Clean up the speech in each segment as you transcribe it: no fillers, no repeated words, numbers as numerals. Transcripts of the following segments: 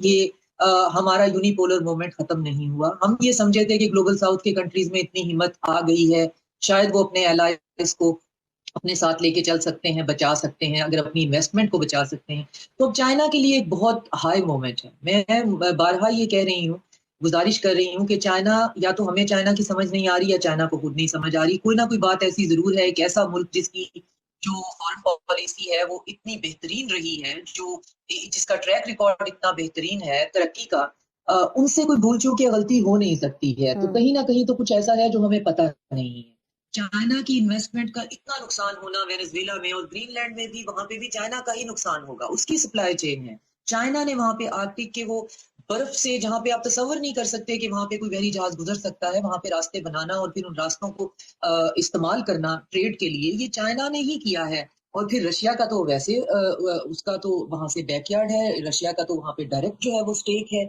ये हमारा unipolar movement खत्म नहीं हुआ। हम ये समझे थे कि ग्लोबल साउथ के कंट्रीज में इतनी हिम्मत आ गई है, शायद वो अपने एलाइज को अपने साथ लेके चल सकते हैं, बचा सकते हैं, अगर अपनी इन्वेस्टमेंट को बचा सकते हैं। तो अब चाइना के लिए एक बहुत हाई मोमेंट है। मैं बारहा ये कह रही हूँ, गुजारिश कर रही हूँ कि चाइना, या तो हमें चाइना की समझ नहीं आ रही या चाइना को खुद नहीं समझ आ रही। कोई ना कोई बात ऐसी जरूर है, एक ऐसा मुल्क जिसकी जो फॉरेन पॉलिसी है वो इतनी बेहतरीन रही है, जो जिसका ट्रैक रिकॉर्ड इतना बेहतरीन है तरक्की का, उनसे कोई भूल चूक या गलती हो नहीं सकती है। तो कहीं ना कहीं तो कुछ ऐसा है जो हमें पता नहीं है। चाइना की इन्वेस्टमेंट का इतना नुकसान होना वेनेजुएला में और ग्रीनलैंड में भी, वहां पे भी चाइना का ही नुकसान होगा, उसकी सप्लाई चेन है। चाइना ने वहां पे आर्कटिक के वो बर्फ से, जहां पे आप तसव्वुर नहीं कर सकते कि वहां पे कोई बहरी जहाज गुजर सकता है, वहां पे रास्ते बनाना और फिर उन रास्तों को इस्तेमाल करना ट्रेड के लिए, ये चाइना ने ही किया है। और फिर रशिया का तो वैसे उसका तो वहां से बैकयार्ड है, रशिया का तो वहां पे डायरेक्ट जो है वो स्टेक है।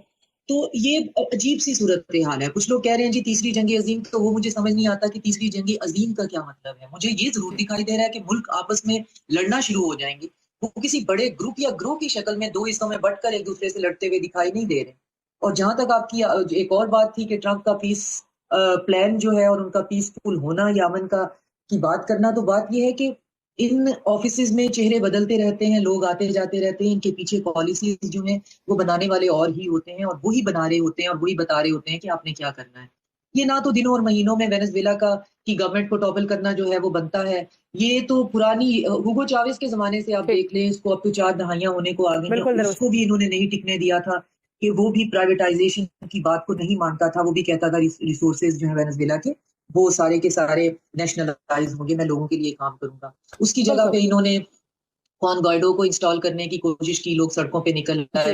तो ये अजीब सी सूरत हाल है। कुछ लोग कह रहे हैं जी तीसरी जंग अजीम, तो वो मुझे समझ नहीं आता कि तीसरी जंग अजीम का क्या मतलब है। मुझे ये जरूर दिखाई दे रहा है कि मुल्क आपस में लड़ना शुरू हो जाएंगे, वो किसी बड़े ग्रुप या ग्रोह की शक्ल में दो हिस्सों में बंटकर एक दूसरे से लड़ते हुए दिखाई नहीं दे रहे। और जहां तक आपकी एक और बात थी कि ट्रंप का पीस प्लान जो है और उनका पीसफुल होना या अमन का की बात करना, तो बात यह है कि इन ऑफिस में चेहरे बदलते रहते हैं, लोग आते जाते रहते हैं, इनके पीछे पॉलिसीज जो हैं वो बनाने वाले और ही होते हैं, और वही बना रहे होते हैं और वही बता रहे होते हैं कि आपने क्या करना है। ये ना तो दिनों और महीनों में वेनेजुएला का की गवर्नमेंट को टॉपल करना जो है वो बनता है। ये तो पुरानी हुगो चावेज के जमाने से आप ठीक। देख लें, इसको अब तो 4 दहाइयां होने को आ गई हैं, बिल्कुल दुरुस्त। उसको भी इन्होंने नहीं टिकने दिया था कि वो भी प्राइवेटाइजेशन की बात को नहीं मानता था। वो भी कहता था रिसोर्सेज जो है वेनेजुएला के वो सारे के सारे नेशनलाइज होंगे, मैं लोगों के लिए काम करूंगा। उसकी जगह बिल्कुल। पे इन्होंने जुआन गाइडो को इंस्टॉल करने की कोशिश की, लोग सड़कों पे निकल आए, जी।